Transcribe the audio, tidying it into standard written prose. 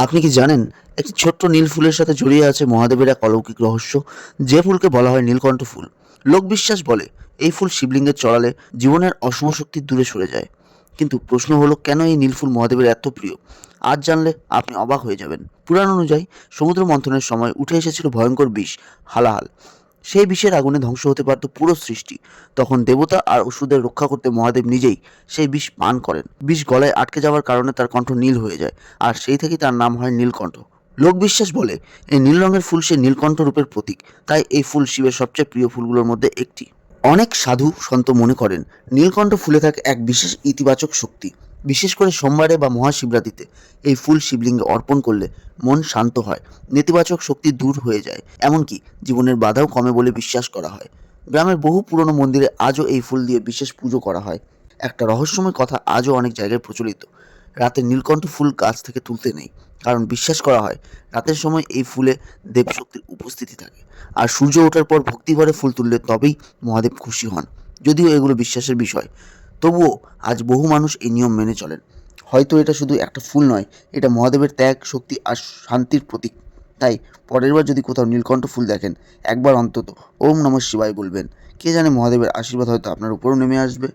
আপনি কি জানেন একটি ছোট্ট নীল ফুলের সাথে জড়িয়ে আছে মহাদেবের এক অলৌকিক রহস্য, যে ফুলকে বলা হয় নীলকণ্ঠ ফুল। লোকবিশ্বাস বলে এই ফুল শিবলিঙ্গে চড়ালে জীবনের অশুভ শক্তি দূরে সরে যায়। কিন্তু প্রশ্ন হলো, কেন এই নীল ফুল মহাদেবের এত প্রিয়? আজ জানলে আপনি অবাক হয়ে যাবেন। পুরাণ অনুযায়ী সমুদ্র মন্থনের সময় উঠে এসেছিল ভয়ঙ্কর বিষ, হালাহাল। সেই বিষের আগুনে ধ্বংস হতে পারত পুরো সৃষ্টি। তখন দেবতা আর অসুরদের রক্ষা করতে মহাদেব নিজেই সেই বিষ পান করেন। বিষ গলায় আটকে যাওয়ার কারণে তার কণ্ঠ নীল হয়ে যায়, আর সেই থেকেই তার নাম হয় নীলকণ্ঠ। লোকবিশ্বাস বলে এই নীল রঙের ফুল সে নীলকণ্ঠ রূপের প্রতীক। তাই এই ফুল শিবের সবচেয়ে প্রিয় ফুলগুলোর মধ্যে একটি। অনেক সাধু সন্ত মনে করেন নীলকণ্ঠ ফুলে থাকে এক বিশেষ ইতিবাচক শক্তি। বিশেষ করে সোমবারে বা মহাশিবরাত্রিতে এই ফুল শিবলিঙ্গে অর্পণ করলে মন শান্ত হয়, নেতিবাচক শক্তি দূর হয়ে যায়, এমনকি জীবনের বাধাও কমে বলে বিশ্বাস করা হয়। গ্রামের বহু পুরনো মন্দিরে আজও এই ফুল দিয়ে বিশেষ পুজো করা হয়। একটা রহস্যময় কথা আজও অনেক জায়গায় প্রচলিত: রাতে নীলকণ্ঠ ফুল গাছ থেকে তুলতে নেই, কারণ বিশ্বাস করা হয় রাতের সময় এই ফুলে দেবশক্তির উপস্থিতি থাকে, আর সূর্য ওঠার পর ভক্তিভরে ফুল তুললে তবেই মহাদেব খুশি হন। যদিও এগুলো বিশ্বাসের বিষয়, তবুও আজ বহু মানুষ এই নিয়ম মেনে চলেন। হয়তো এটা শুধু একটা ফুল নয়, এটা মহাদেবের ত্যাগ, শক্তি আর শান্তির প্রতীক। তাই পরের বার যদি কোথাও নীলকণ্ঠ ফুল দেখেন, একবার অন্তত ওম নমঃ শিবায় বলবেন। কে জানে, মহাদেবের আশীর্বাদ হয়তো আপনার উপরও নেমে আসবে।